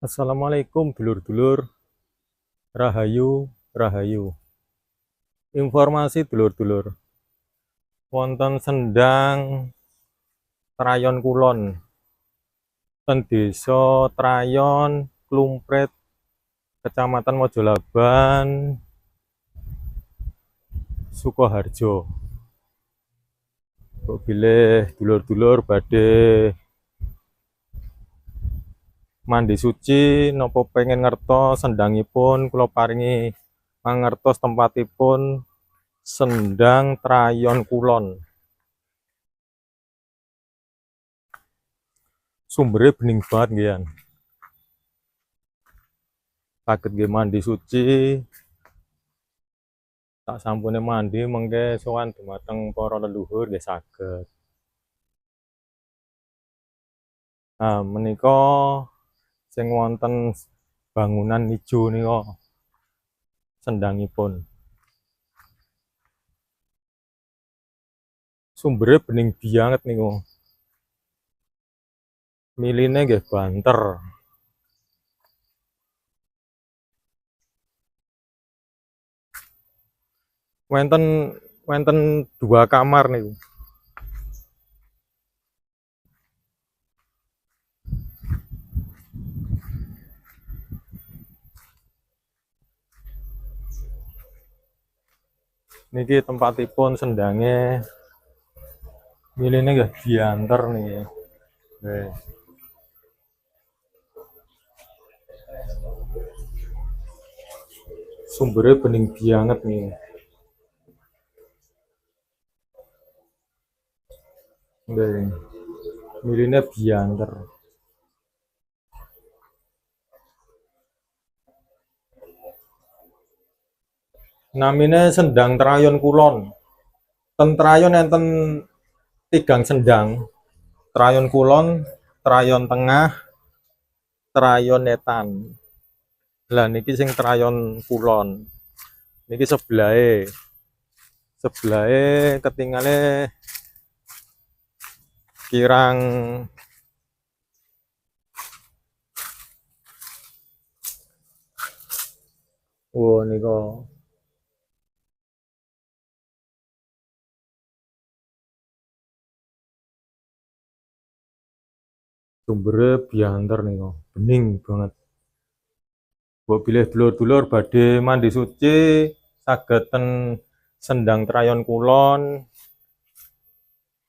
Assalamualaikum dulur-dulur, rahayu, rahayu. Informasi dulur-dulur, wonten sendang Trayon Kulon, ten Desa Trayon, Klumpret, Kecamatan Mojolaban, Sukoharjo. Kok bilih dulur-dulur badhe mandi suci napa pengen ngertos sendangipun, kula paringi mangertos tempatipun Sendang Trayon Kulon. Sumbere bening banget nggih. Saged nggih mandi suci. Tak sampune mandi mengke sowan dumateng para leluhur nggih saged. Nah, menika sing wonten bangunan ijo nika sendangipun. Sumbere bening banget niku. Miline nggih banter. Wenten 2 kamar niku. Niki tempatipun sendange. Miline nggih dianter niki. Nggih. Sumbere bening banget nih. Nggih. Miline bianter. Namine Sendang Trayon Kulon. Ten Trayon enten 3 sendang. Trayon Kulon, Trayon Tengah, Trayon Etan. Lah niki sing Trayon Kulon. Niki sebelahe. Sebelahe ketingale kirang nika sumbere bianter nika, bening banget. Mbok bilih dulur-dulur badhe mandi suci saged ten Sendang Trayon Kulon.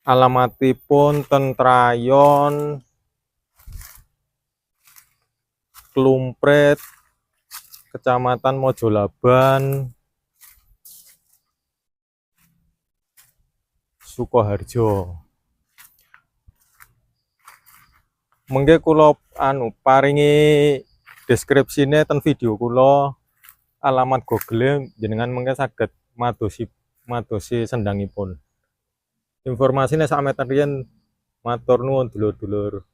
Alamatipun ten Trayon, Klumpret, Kecamatan Mojolaban, Sukoharjo. Mengke kula paringi deskripsine ten video kula, alamat Google jenengan mengke saged madosi sendangipun. Informasine sak meten riyen, matur nuwun dulur-dulur.